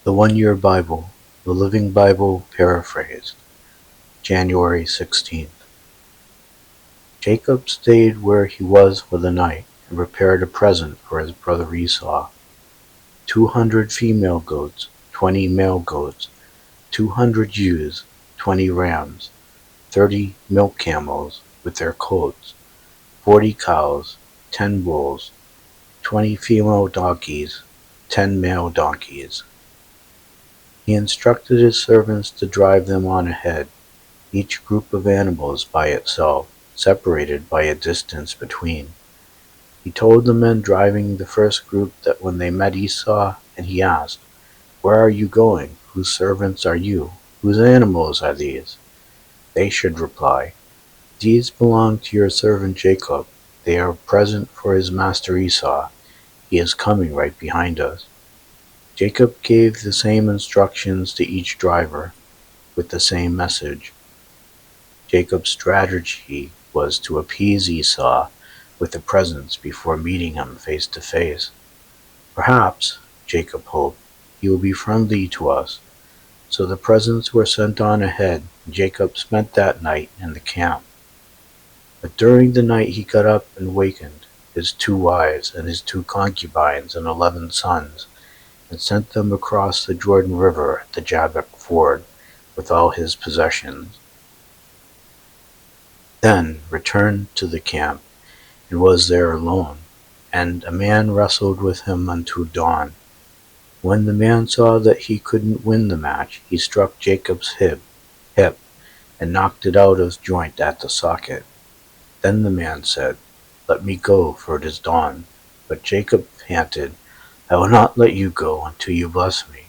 The One Year Bible, the Living Bible Paraphrased, January 16th. Jacob stayed where he was for the night and prepared a present for his brother Esau. 200 female goats, 20 male goats, 200 ewes, 20 rams, 30 milk camels with their colts, 40 cows, 10 bulls, 20 female donkeys, 10 male donkeys. He instructed his servants to drive them on ahead, each group of animals by itself, separated by a distance between. He told the men driving the first group that when they met Esau and he asked, "Where are you going? Whose servants are you? Whose animals are these?" they should reply, "These belong to your servant Jacob. They are a present for his master Esau. He is coming right behind us." Jacob gave the same instructions to each driver, with the same message. Jacob's strategy was to appease Esau with the presents before meeting him face to face. Perhaps, Jacob hoped, he will be friendly to us. So the presents were sent on ahead, and Jacob spent that night in the camp. But during the night he got up and wakened his 2 wives and his 2 concubines and 11 sons, and sent them across the Jordan River at the Jabbok ford with all his possessions. Then returned to the camp, and was there alone, and a man wrestled with him until dawn. When the man saw that he couldn't win the match, he struck Jacob's hip, and knocked it out of joint at the socket. Then the man said, "Let me go, for it is dawn." But Jacob panted, "I will not let you go until you bless me."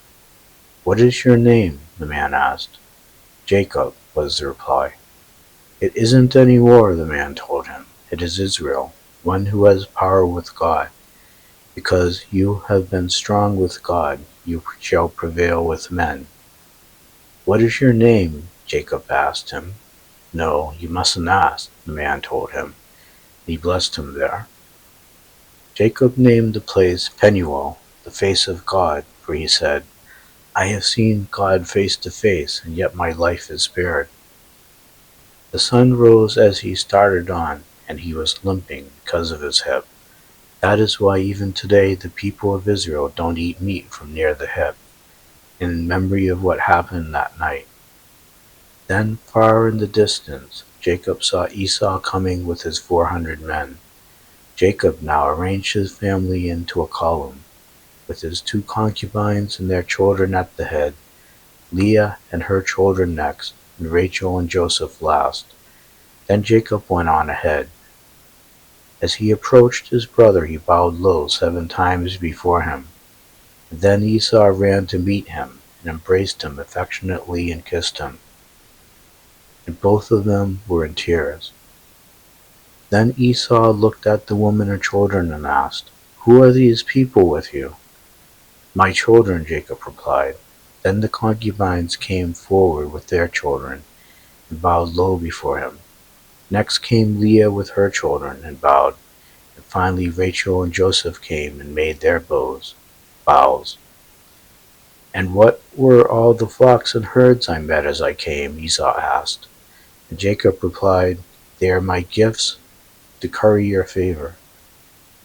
"What is your name?" the man asked. "Jacob," was the reply. "It isn't any more," the man told him. "It is Israel, one who has power with God. Because you have been strong with God, you shall prevail with men." "What is your name?" Jacob asked him. "No, you mustn't ask," the man told him. He blessed him there. Jacob named the place Peniel, the face of God, for he said, "I have seen God face to face, and yet my life is spared." The sun rose as he started on, and he was limping because of his hip. That is why even today the people of Israel don't eat meat from near the hip, in memory of what happened that night. Then far in the distance Jacob saw Esau coming with his 400 men. Jacob now arranged his family into a column, with his 2 concubines and their children at the head, Leah and her children next, and Rachel and Joseph last. Then Jacob went on ahead. As he approached his brother he bowed low 7 times before him. And then Esau ran to meet him, and embraced him affectionately and kissed him. And both of them were in tears. Then Esau looked at the woman and children and asked, "Who are these people with you?" "My children," Jacob replied. Then the concubines came forward with their children, and bowed low before him. Next came Leah with her children, and bowed, and finally Rachel and Joseph came and made their bows. "And what were all the flocks and herds I met as I came?" Esau asked. And Jacob replied, "They are my gifts to curry your favor."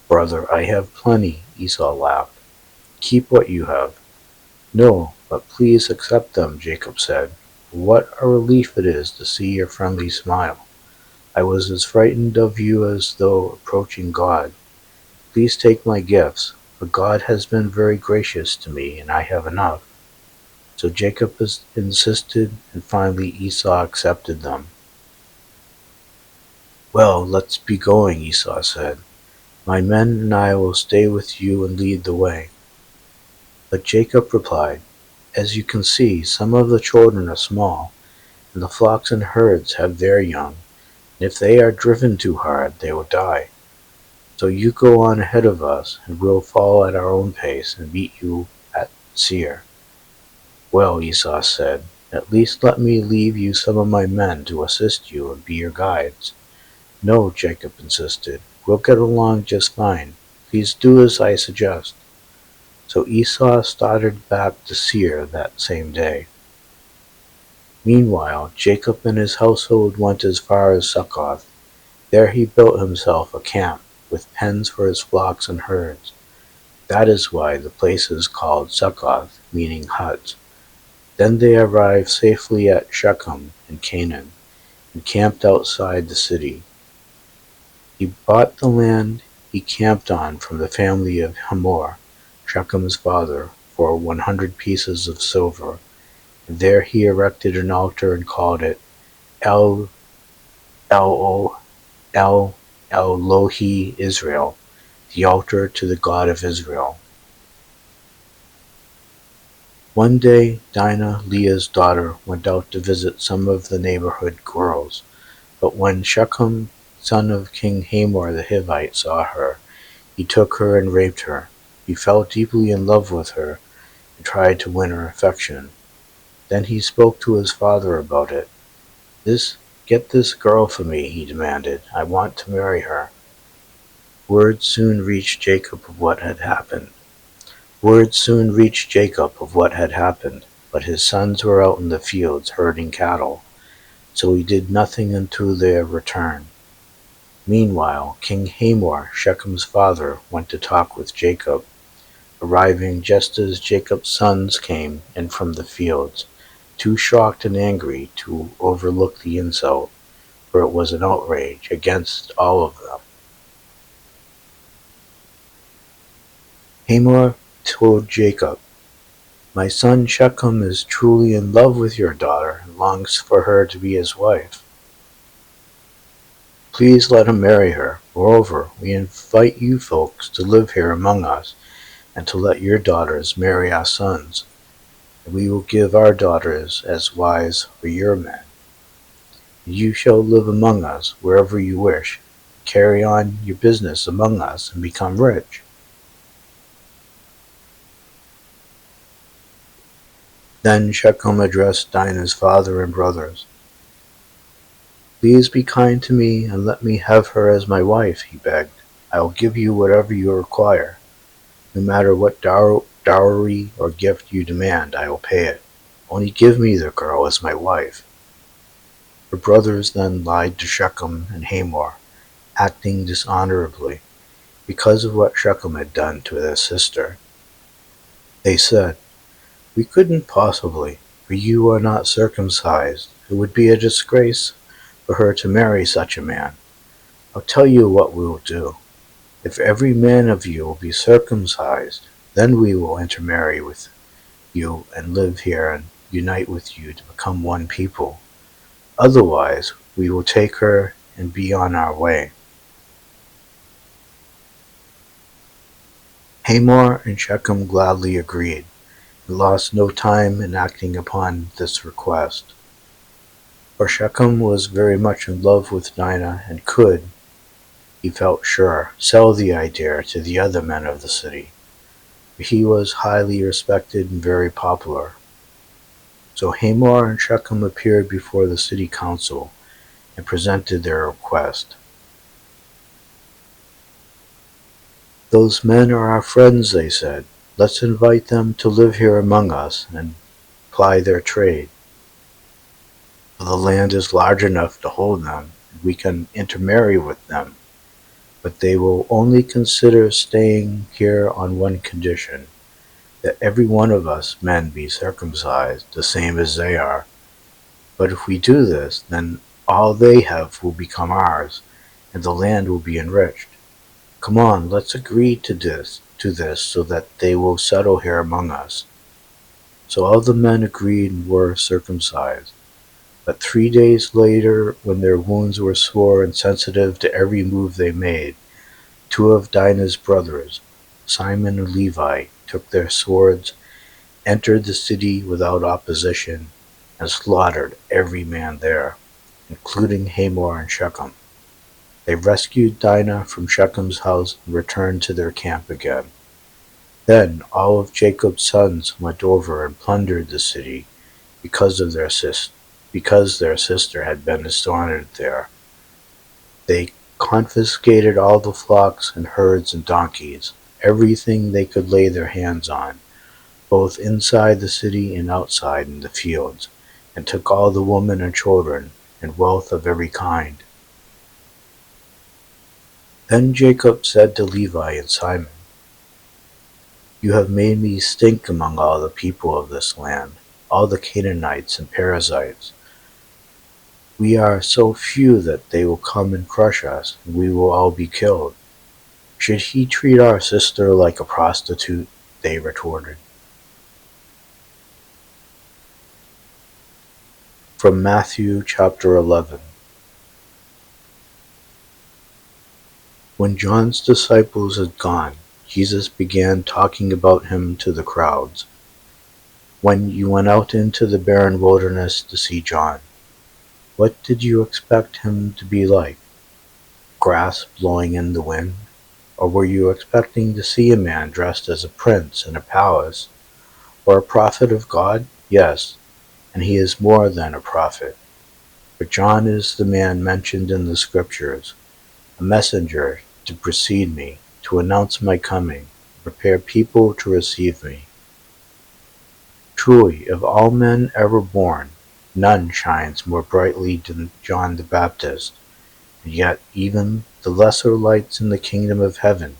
"Brother, I have plenty," Esau laughed. "Keep what you have." "No, but please accept them," Jacob said. "What a relief it is to see your friendly smile. I was as frightened of you as though approaching God. Please take my gifts, for God has been very gracious to me, and I have enough." So Jacob insisted, and finally Esau accepted them. "Well, let's be going," Esau said. "My men and I will stay with you and lead the way." But Jacob replied, "As you can see, some of the children are small, and the flocks and herds have their young, and if they are driven too hard, they will die. So you go on ahead of us, and we'll follow at our own pace and meet you at Seir." "Well," Esau said, "at least let me leave you some of my men to assist you and be your guides." "No," Jacob insisted, "we'll get along just fine. Please do as I suggest." So Esau started back to Seir that same day. Meanwhile, Jacob and his household went as far as Succoth. There he built himself a camp, with pens for his flocks and herds. That is why the place is called Succoth, meaning hut. Then they arrived safely at Shechem in Canaan, and camped outside the city. He bought the land he camped on from the family of Hamor, Shechem's father, for 100 pieces of silver, and there he erected an altar and called it El El El Elohe Israel, the altar to the God of Israel. One day Dinah, Leah's daughter, went out to visit some of the neighborhood girls, but when Shechem, son of King Hamor the Hivite, saw her, he took her and raped her. He fell deeply in love with her and tried to win her affection. Then he spoke to his father about it. Get this girl for me, he demanded. I want to marry her. Word soon reached Jacob of what had happened. But his sons were out in the fields herding cattle, so he did nothing until their return. Meanwhile, King Hamor, Shechem's father, went to talk with Jacob, arriving just as Jacob's sons came in from the fields, too shocked and angry to overlook the insult, for it was an outrage against all of them. Hamor told Jacob, "My son Shechem is truly in love with your daughter and longs for her to be his wife. Please let him marry her. Moreover, we invite you folks to live here among us and to let your daughters marry our sons, and we will give our daughters as wives for your men. You shall live among us wherever you wish, carry on your business among us, and become rich." Then Shechem addressed Dinah's father and brothers. "Please be kind to me and let me have her as my wife," he begged. "I will give you whatever you require. No matter what dowry or gift you demand, I will pay it. Only give me the girl as my wife." Her brothers then lied to Shechem and Hamor, acting dishonorably, because of what Shechem had done to their sister. They said, "We couldn't possibly, for you are not circumcised. It would be a disgrace for her to marry such a man. I'll tell you what we will do. If every man of you will be circumcised, then we will intermarry with you and live here and unite with you to become one people. Otherwise, we will take her and be on our way." Hamor and Shechem gladly agreed, and lost no time in acting upon this request. For Shechem was very much in love with Dinah and could, he felt sure, sell the idea to the other men of the city, for he was highly respected and very popular. So Hamor and Shechem appeared before the city council and presented their request. "Those men are our friends," they said. "Let's invite them to live here among us and ply their trade. For the land is large enough to hold them, and we can intermarry with them. But they will only consider staying here on one condition, that every one of us men be circumcised, the same as they are. But if we do this, then all they have will become ours, and the land will be enriched. Come on, let's agree to this so that they will settle here among us." So all the men agreed and were circumcised. But 3 days later, when their wounds were sore and sensitive to every move they made, 2 of Dinah's brothers, Simon and Levi, took their swords, entered the city without opposition, and slaughtered every man there, including Hamor and Shechem. They rescued Dinah from Shechem's house and returned to their camp again. Then all of Jacob's sons went over and plundered the city because their sister had been dishonored there. They confiscated all the flocks and herds and donkeys, everything they could lay their hands on, both inside the city and outside in the fields, and took all the women and children, and wealth of every kind. Then Jacob said to Levi and Simon, "You have made me stink among all the people of this land, all the Canaanites and Perizzites. We are so few that they will come and crush us, and we will all be killed. Should he treat our sister like a prostitute?" They retorted. From Matthew chapter 11. When John's disciples had gone, Jesus began talking about him to the crowds. "When you went out into the barren wilderness to see John, what did you expect him to be like? Grass blowing in the wind? Or were you expecting to see a man dressed as a prince in a palace? Or a prophet of God? Yes, and he is more than a prophet. But John is the man mentioned in the Scriptures, a messenger to precede me, to announce my coming, prepare people to receive me. Truly, of all men ever born, none shines more brightly than John the Baptist, and yet even the lesser lights in the kingdom of heaven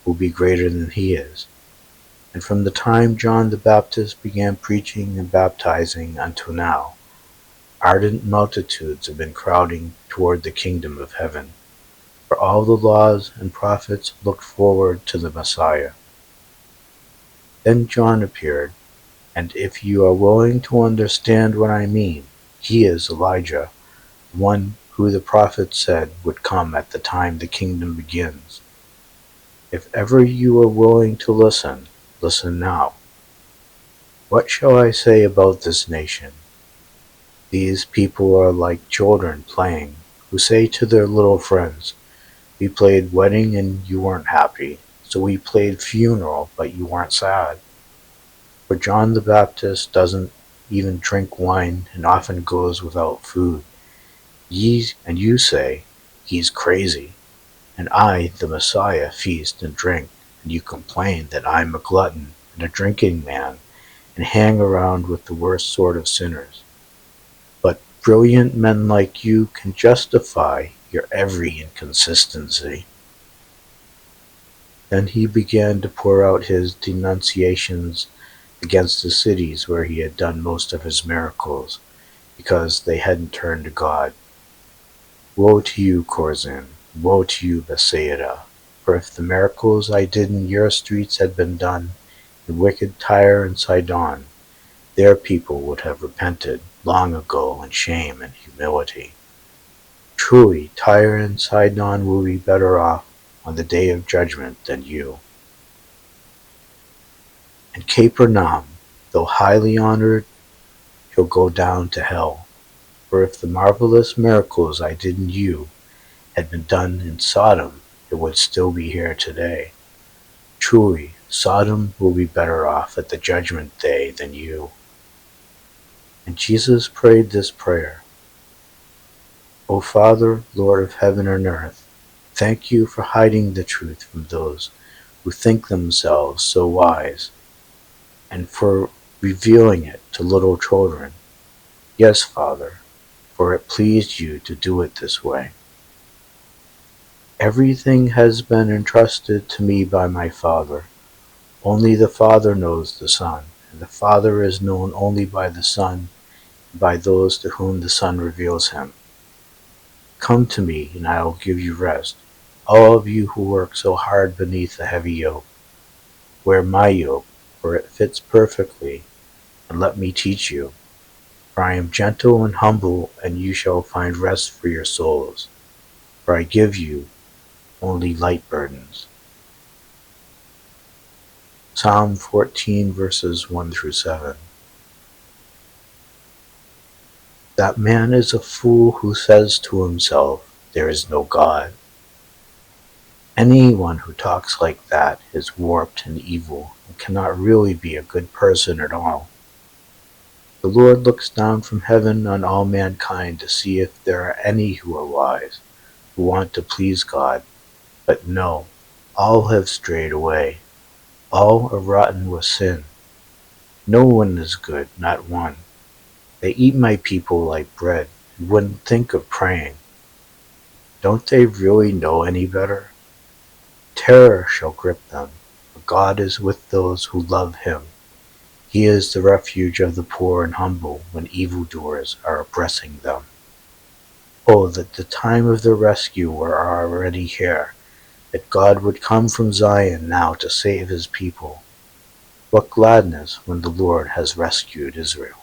will be greater than he is. And from the time John the Baptist began preaching and baptizing until now, ardent multitudes have been crowding toward the kingdom of heaven, for all the laws and prophets looked forward to the Messiah." Then John appeared, and if you are willing to understand what I mean, he is Elijah, the one who the prophets said would come at the time the kingdom begins. If ever you are willing to listen, listen now. What shall I say about this nation? These people are like children playing, who say to their little friends, "We played wedding and you weren't happy, so we played funeral but you weren't sad." For John the Baptist doesn't even drink wine and often goes without food. And you say, "He's crazy." And I, the Messiah, feast and drink, and you complain that I'm a glutton and a drinking man, and hang around with the worst sort of sinners. But brilliant men like you can justify your every inconsistency. Then he began to pour out his denunciations against the cities where he had done most of his miracles, because they hadn't turned to God. "Woe to you, Chorazin! Woe to you, Bethsaida! For if the miracles I did in your streets had been done in wicked Tyre and Sidon, their people would have repented long ago in shame and humility. Truly, Tyre and Sidon will be better off on the day of judgment than you. And Capernaum, though highly honored, shall go down to hell. For if the marvelous miracles I did in you had been done in Sodom, it would still be here today. Truly, Sodom will be better off at the judgment day than you." And Jesus prayed this prayer: "O Father, Lord of heaven and earth, thank you for hiding the truth from those who think themselves so wise, and for revealing it to little children. Yes, Father, for it pleased you to do it this way. Everything has been entrusted to me by my Father. Only the Father knows the Son, and the Father is known only by the Son and by those to whom the Son reveals him. Come to me, and I will give you rest, all of you who work so hard beneath a heavy yoke. Wear my yoke, for it fits perfectly, and let me teach you. For I am gentle and humble, and you shall find rest for your souls. For I give you only light burdens." Psalm 14, verses 1 through 7. That man is a fool who says to himself, "There is no God." Anyone who talks like that is warped and evil and cannot really be a good person at all. The Lord looks down from heaven on all mankind to see if there are any who are wise, who want to please God. But no, All have strayed away, all are rotten with sin. No one is good, not one. They eat my people like bread, and wouldn't think of praying. Don't they really know any better? Terror shall grip them, but God is with those who love him. He is the refuge of the poor and humble when evildoers are oppressing them. Oh, that the time of their rescue were already here, that God would come from Zion now to save his people. What gladness when the Lord has rescued Israel.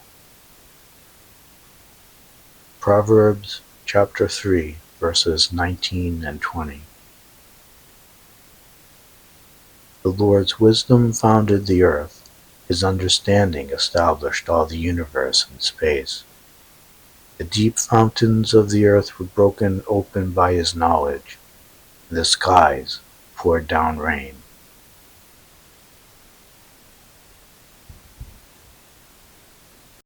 Proverbs chapter 3, verses 19 and 20. The Lord's wisdom founded the earth, his understanding established all the universe and space. The deep fountains of the earth were broken open by his knowledge, and the skies poured down rain.